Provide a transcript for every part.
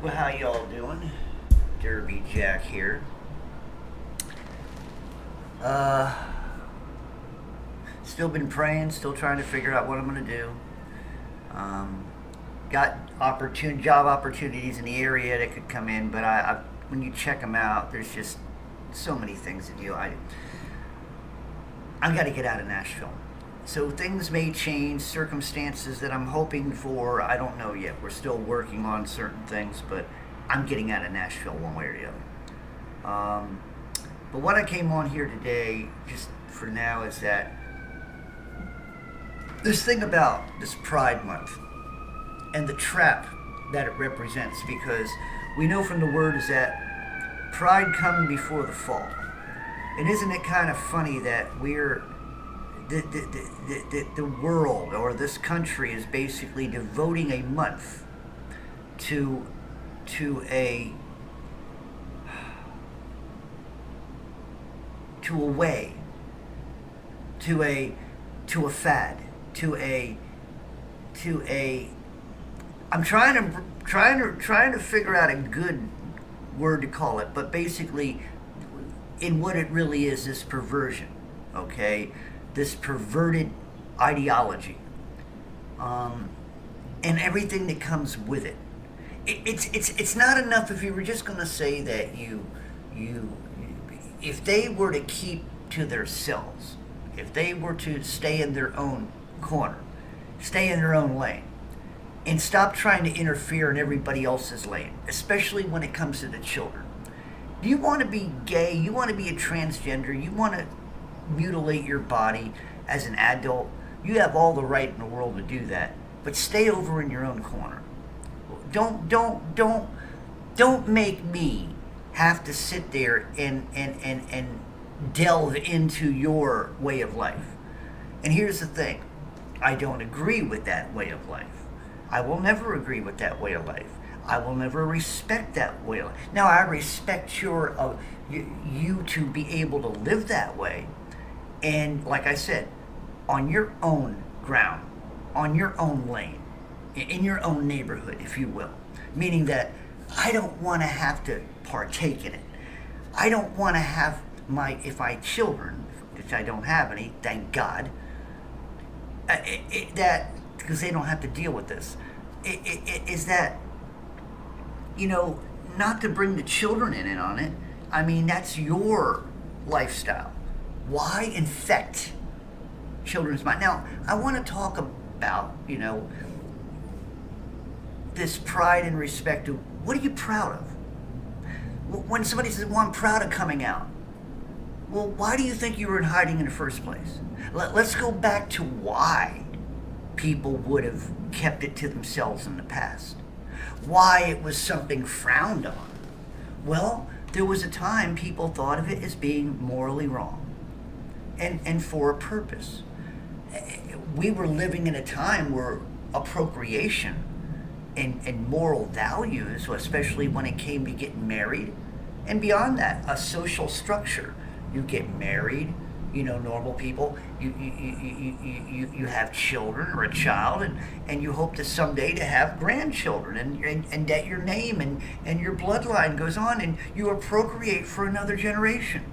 Well, how y'all doing? Derby Jack here. Uh, Still been praying, still trying to figure out what I'm gonna do. Um, got job opportunities in the area that could come in, but when you check them out, there's just so many things to do. I got to get out of Nashville. So things may change, circumstances that I'm hoping for, I don't know yet. We're still working on certain things, but I'm getting out of Nashville one way or the other. But what I came on here today, just for now, is that this thing about this Pride Month and the trap that it represents, because we know from the word is that pride come before the fall. And isn't it kind of funny that the world or this country is basically devoting a month to a way, to a fad, to a I'm trying to figure out a good word to call it, but basically in what it really is, this perversion, okay? This perverted ideology, and everything that comes with it. It's not enough if you were just going to say that you if they were to keep to themselves, if they were to stay in their own corner, stay in their own lane, and stop trying to interfere in everybody else's lane, especially when it comes to the children. Do you want to be gay? You want to be a transgender? You want to mutilate your body as an adult? You have all the right in the world to do that, but stay over in your own corner. Don't make me have to sit there and delve into your way of life. And here's the thing, I don't agree with that way of life. I will never agree with that way of life. I will never respect that way of life. Now, I respect you to be able to live that way, and like I said, on your own ground, on your own lane, in your own neighborhood, if you will. Meaning that I don't want to have to partake in it. I don't want to have if I children, which I don't have any, thank God, that because they don't have to deal with this, is that, not to bring the children in on it. I mean, that's your lifestyle. Why infect children's mind? Now, I want to talk about, this pride and respect to what are you proud of? When somebody says, well, I'm proud of coming out. Well, why do you think you were in hiding in the first place? Let's go back to why people would have kept it to themselves in the past. Why it was something frowned on. Well, there was a time people thought of it as being morally wrong and for a purpose. We were living in a time where appropriation and moral values, especially when it came to getting married, and beyond that, a social structure. You get married, normal people. You have children or a child, and you hope to someday to have grandchildren, and that your name and your bloodline goes on, and you procreate for another generation.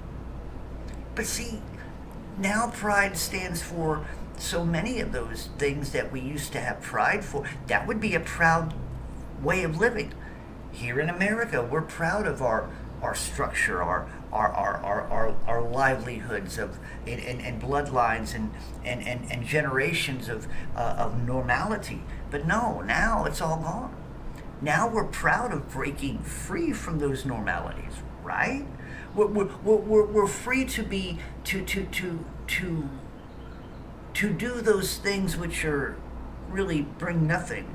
But see, now pride stands for so many of those things that we used to have pride for. That would be a proud way of living. Here in America, we're proud of our structure, our livelihoods and bloodlines and generations of normality. But no, now it's all gone. Now we're proud of breaking free from those normalities, right? We're free to be to do those things which are really bring nothing,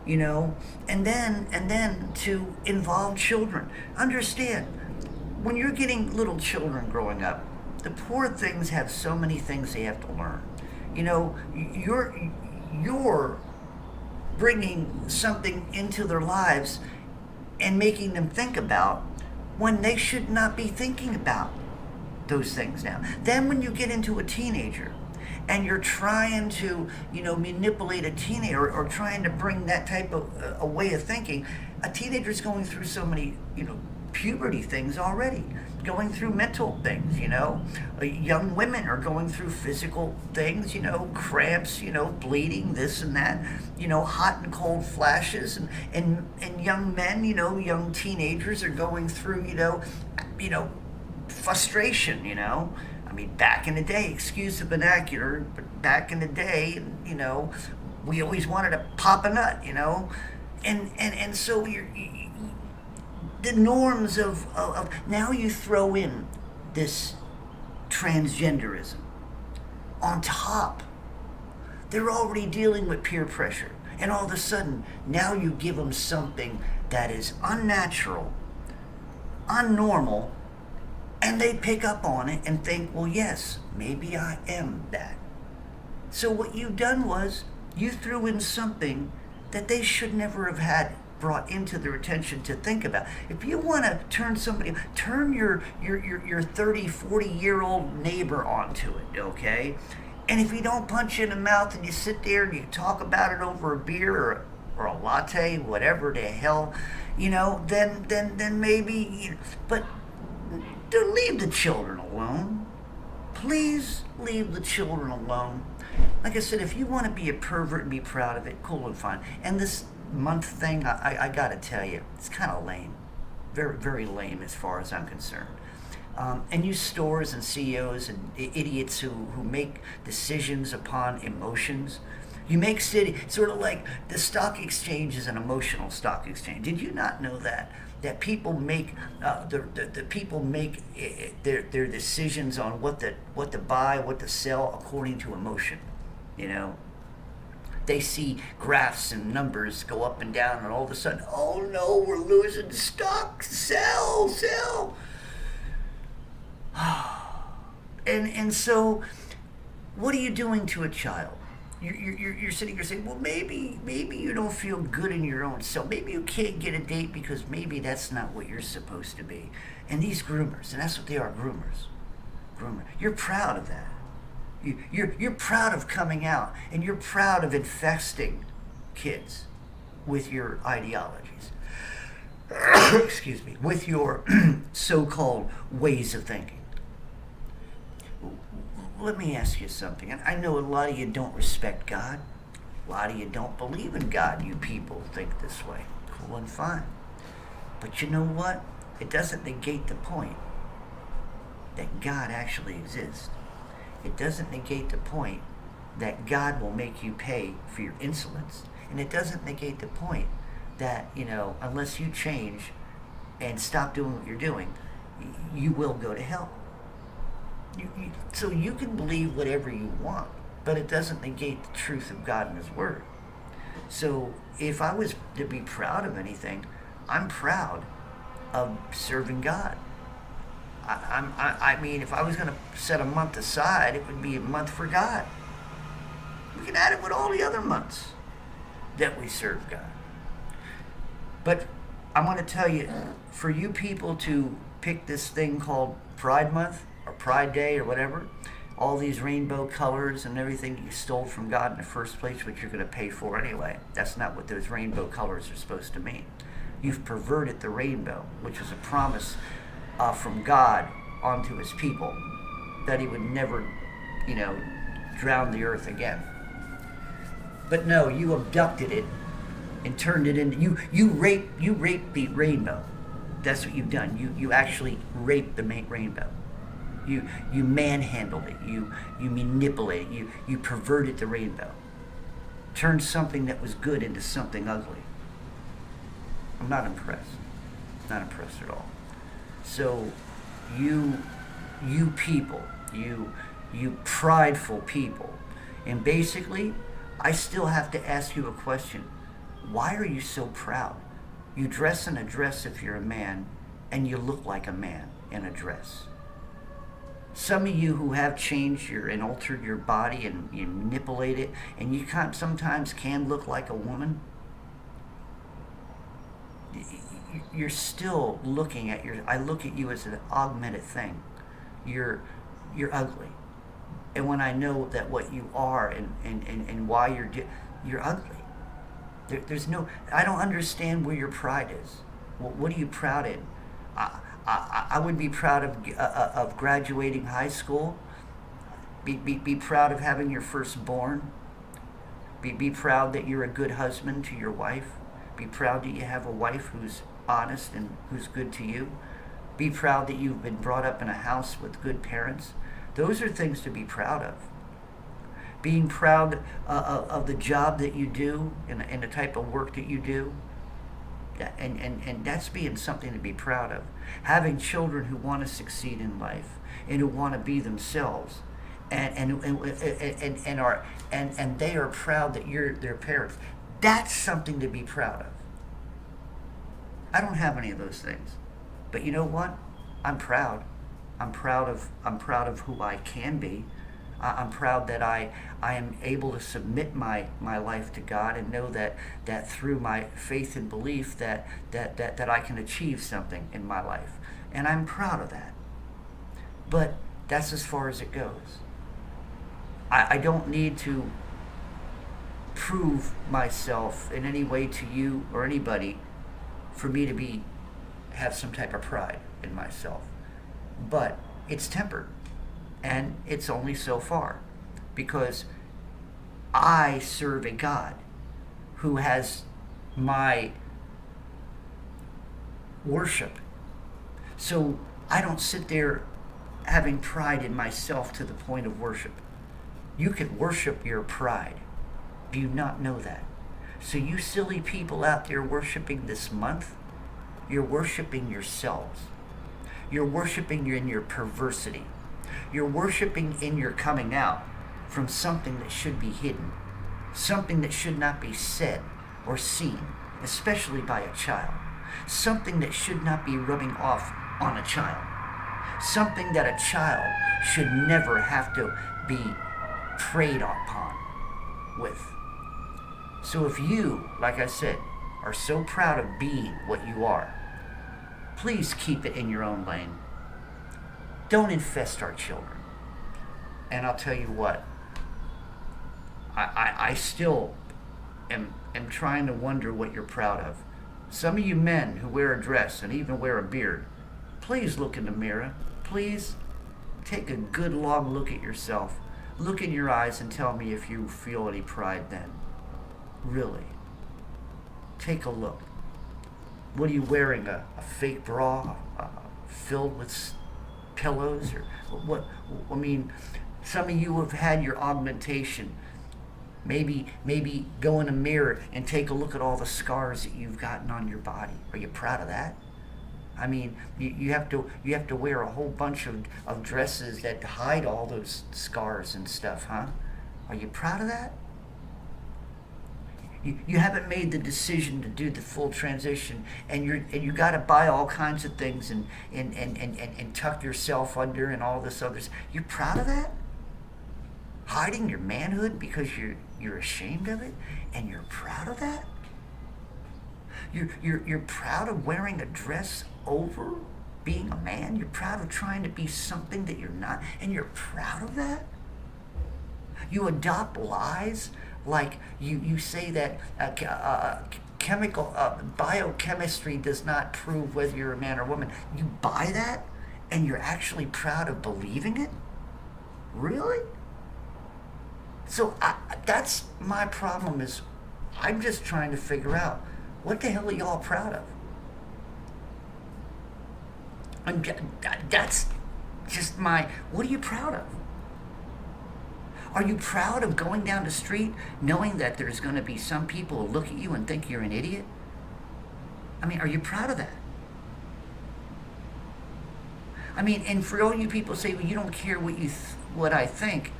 and then to involve children. Understand, when you're getting little children growing up, the poor things have so many things they have to learn. You're bringing something into their lives and making them think about when they should not be thinking about those things now. Then when you get into a teenager and you're trying to, manipulate a teenager or trying to bring that type of a way of thinking, A teenager's going through so many, puberty things already, going through mental things, young women are going through physical things, cramps, bleeding, this and that, hot and cold flashes, and young men, young teenagers are going through, frustration, I mean, back in the day, excuse the vernacular, but back in the day, we always wanted to pop a nut, and so the norms of now you throw in this transgenderism on top. They're already dealing with peer pressure, and all of a sudden now you give them something that is unnatural, unnormal, and they pick up on it and think, well, yes, maybe I am that. So what you've done was you threw in something that they should never have had brought into their attention to think about. If you want to turn your 30, 40-year-old neighbor onto it, okay? And if you don't punch you in the mouth and you sit there and you talk about it over a beer or a latte, whatever the hell, then maybe, but leave the children alone. Please leave the children alone. Like I said, if you want to be a pervert and be proud of it, cool and fine. And this month thing, I gotta tell you, it's kind of lame. Very, very lame as far as I'm concerned. And you stores and CEOs and idiots who make decisions upon emotions. You make sort of like the stock exchange is an emotional stock exchange. Did you not know that? That people make the people make their decisions on what to buy, what to sell according to emotion. They see graphs and numbers go up and down, and all of a sudden, oh no, we're losing stock. Sell. And so, what are you doing to a child? You're sitting here saying, well, maybe you don't feel good in your own self. Maybe you can't get a date because maybe that's not what you're supposed to be. And these groomers, and that's what they are, groomers. You're proud of that. You're proud of coming out, and you're proud of infesting kids with your ideologies. Excuse me, with your so-called ways of thinking. Let me ask you something. And I know a lot of you don't respect God. A lot of you don't believe in God. You people think this way. Cool and fine. But you know what? It doesn't negate the point that God actually exists. It doesn't negate the point that God will make you pay for your insolence. And it doesn't negate the point that, unless you change and stop doing what you're doing, you will go to hell. So you can believe whatever you want, but it doesn't negate the truth of God and His Word. So if I was to be proud of anything, I'm proud of serving God. I mean, if I was going to set a month aside, it would be a month for God. We can add it with all the other months that we serve God. But I want to tell you, for you people to pick this thing called Pride Month or Pride Day or whatever, all these rainbow colors and everything you stole from God in the first place, which you're going to pay for anyway. That's not what those rainbow colors are supposed to mean. You've perverted the rainbow, which was a promise from God onto His people, that He would never, drown the earth again. But no, you abducted it and turned it into you raped the rainbow. That's what you've done. You actually raped the rainbow. You manhandled it. You manipulated it. You perverted the rainbow. Turned something that was good into something ugly. I'm not impressed. Not impressed at all. So you people, you prideful people, and basically I still have to ask you a question. Why are you so proud? You dress in a dress if you're a man, and you look like a man in a dress. Some of you who have changed and altered your body and you manipulate it, and you sometimes can look like a woman, you're still looking at I look at you as an augmented thing. You're ugly. And when I know that what you are and why you're ugly. There's no, I don't understand where your pride is. What are you proud in? I would be proud of graduating high school. Be proud of having your firstborn. Be proud that you're a good husband to your wife. Be proud that you have a wife who's honest and who's good to you. Be proud that you've been brought up in a house with good parents. Those are things to be proud of. Being proud of the job that you do and the type of work that you do. And that's being something to be proud of. Having children who want to succeed in life and who want to be themselves, and they are proud that you're their parents. That's something to be proud of. I don't have any of those things, but you know what? I'm proud. I'm proud of who I can be. I'm proud that I am able to submit my life to God and know that through my faith and belief that I can achieve something in my life. And I'm proud of that. But that's as far as it goes. I don't need to prove myself in any way to you or anybody for me to have some type of pride in myself. But it's tempered. And it's only so far, because I serve a God who has my worship. So I don't sit there having pride in myself to the point of worship. You can worship your pride. Do you not know that? So you silly people out there worshiping this month, you're worshiping yourselves. You're worshiping in your perversity. You're worshiping in your coming out from something that should be hidden, something that should not be said or seen, especially by a child, something that should not be rubbing off on a child, something that a child should never have to be preyed upon with. So if you, like I said, are so proud of being what you are, please keep it in your own lane. Don't infest our children. And I'll tell you what, I still am trying to wonder what you're proud of. Some of you men who wear a dress and even wear a beard, please look in the mirror. Please take a good long look at yourself. Look in your eyes and tell me if you feel any pride then. Really. Take a look. What are you wearing? A fake bra filled with pillows, or what? I mean, some of you have had your augmentation. Maybe go in a mirror and take a look at all the scars that you've gotten on your body. Are you proud of that? I mean, you have to wear a whole bunch of dresses that hide all those scars and stuff, huh? Are you proud of that? You haven't made the decision to do the full transition, and you got to buy all kinds of things and tuck yourself under and all this other. You're proud of that? Hiding your manhood because you're ashamed of it, and you're proud of that? You're proud of wearing a dress over being a man? You're proud of trying to be something that you're not, and you're proud of that? You adopt lies. Like you say that biochemistry does not prove whether you're a man or woman. You buy that, and you're actually proud of believing it? Really? So that's my problem. Is I'm just trying to figure out what the hell are y'all proud of? That's just my. What are you proud of? Are you proud of going down the street knowing that there's going to be some people who look at you and think you're an idiot? I mean, are you proud of that? I mean, and for all you people say, well, you don't care what I think.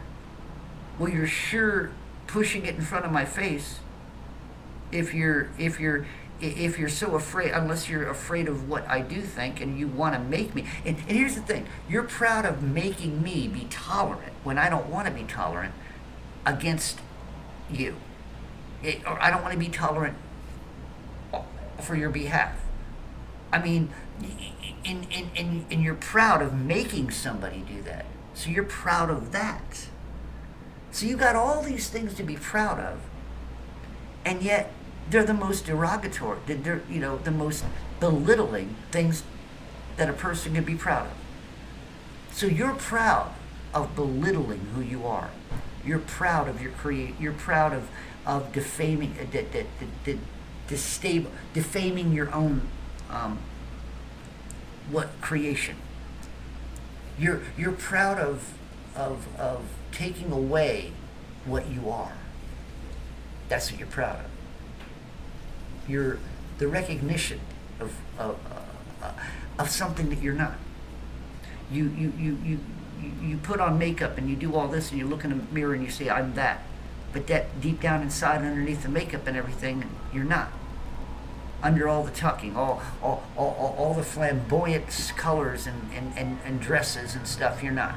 Well, you're sure pushing it in front of my face. If you're so afraid, unless you're afraid of what I do think and you want to make me. And here's the thing, you're proud of making me be tolerant when I don't want to be tolerant against you. Or I don't want to be tolerant for your behalf. I mean, and you're proud of making somebody do that. So you're proud of that. So you got all these things to be proud of, and yet they're the most derogatory. They're, the most belittling things that a person can be proud of. So you're proud of belittling who you are. You're proud of your You're proud of defaming, defaming your own creation. You're proud of taking away what you are. That's what you're proud of. You're the recognition of something that you're not. You put on makeup and you do all this and you look in a mirror and you say, I'm that. But that deep down inside, underneath the makeup and everything, you're not. Under all the tucking, all the flamboyant colors and dresses and stuff, you're not.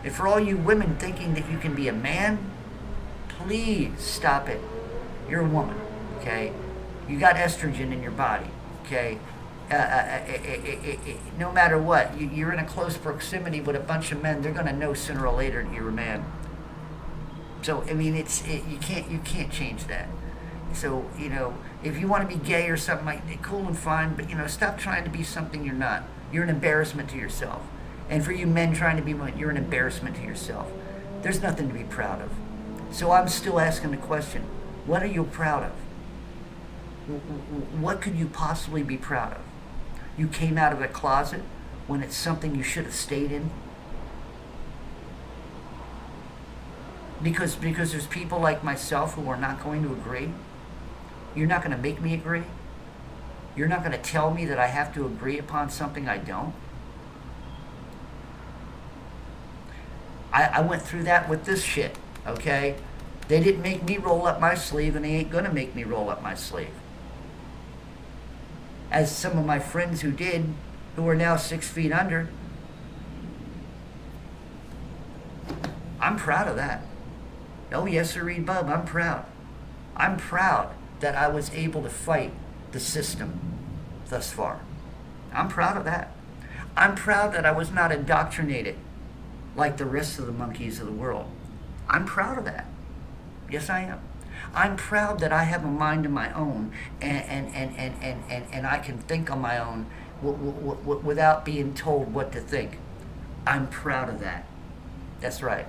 And for all you women thinking that you can be a man, please stop it. You're a woman, okay? You got estrogen in your body, okay? No matter what, you're in a close proximity with a bunch of men. They're going to know sooner or later that you're a man. So I mean, you can't change that. So if you want to be gay or something like cool and fine, but stop trying to be something you're not. You're an embarrassment to yourself. And for you men trying to be one, you're an embarrassment to yourself. There's nothing to be proud of. So I'm still asking the question: what are you proud of? What could you possibly be proud of? You came out of a closet when it's something you should have stayed in? Because there's people like myself who are not going to agree. You're not going to make me agree. You're not going to tell me that I have to agree upon something I don't. I went through that with this shit, okay? They didn't make me roll up my sleeve, and they ain't going to make me roll up my sleeve. As some of my friends who did, who are now 6 feet under, I'm proud of that. Oh, yes, sirree, bub, I'm proud. I'm proud that I was able to fight the system thus far. I'm proud of that. I'm proud that I was not indoctrinated like the rest of the monkeys of the world. I'm proud of that. Yes, I am. I'm proud that I have a mind of my own and I can think on my own without being told what to think. I'm proud of that. That's right.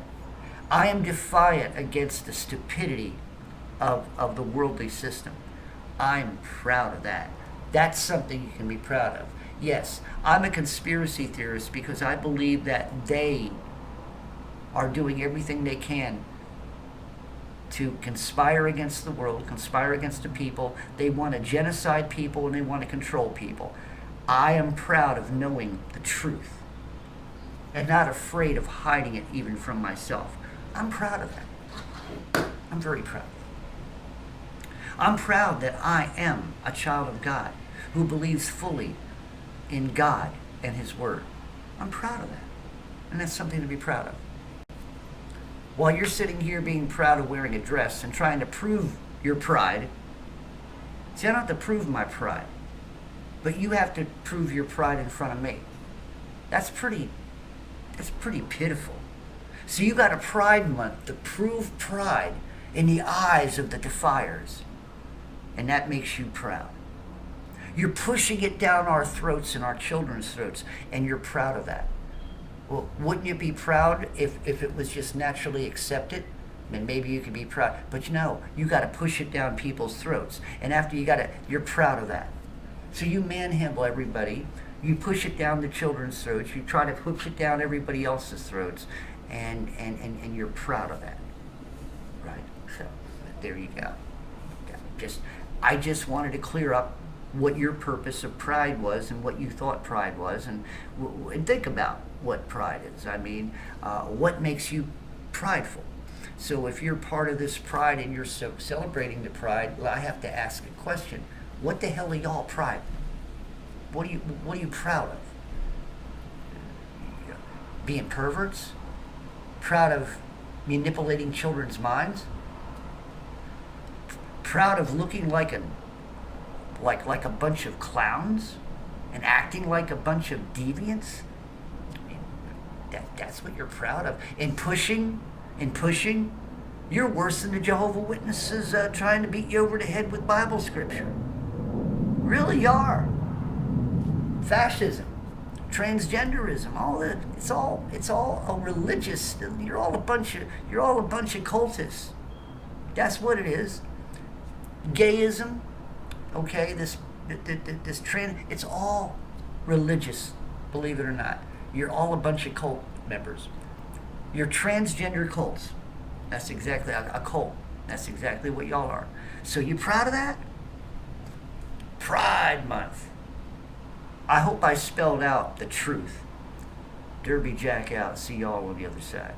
I am defiant against the stupidity of the worldly system. I'm proud of that. That's something you can be proud of. Yes, I'm a conspiracy theorist because I believe that they are doing everything they can to conspire against the world, conspire against the people. They want to genocide people and they want to control people. I am proud of knowing the truth and not afraid of hiding it even from myself. I'm proud of that. I'm very proud. I'm proud that I am a child of God who believes fully in God and His Word. I'm proud of that. And that's something to be proud of. While you're sitting here being proud of wearing a dress and trying to prove your pride, see, I don't have to prove my pride, but you have to prove your pride in front of me. That's pretty pitiful. So you got a Pride Month to prove pride in the eyes of the defiers, and that makes you proud. You're pushing it down our throats and our children's throats, and you're proud of that. Well, wouldn't you be proud if it was just naturally accepted? Then maybe you could be proud. But you got to push it down people's throats. And after you're proud of that. So you manhandle everybody. You push it down the children's throats. You try to push it down everybody else's throats. And you're proud of that. Right? So there you go. I just wanted to clear up what your purpose of pride was and what you thought pride was, and think about what pride is. I mean, what makes you prideful? So if you're part of this pride and you're celebrating the pride, well, I have to ask a question. What the hell are y'all proud? What are you proud of? Being perverts? Proud of manipulating children's minds? Proud of looking like a bunch of clowns and acting like a bunch of deviants? I mean, that's what you're proud of. And pushing You're worse than the Jehovah Witnesses trying to beat you over the head with Bible scripture. Really, you are. Fascism, transgenderism, all that. It's all a religious. You're all a bunch of cultists. That's what it is. Gayism, okay. This trend. It's all religious. Believe it or not, you're all a bunch of cult members. You're transgender cults. That's exactly a cult. That's exactly what y'all are. So you proud of that? Pride Month. I hope I spelled out the truth. Derby Jack out. See y'all on the other side.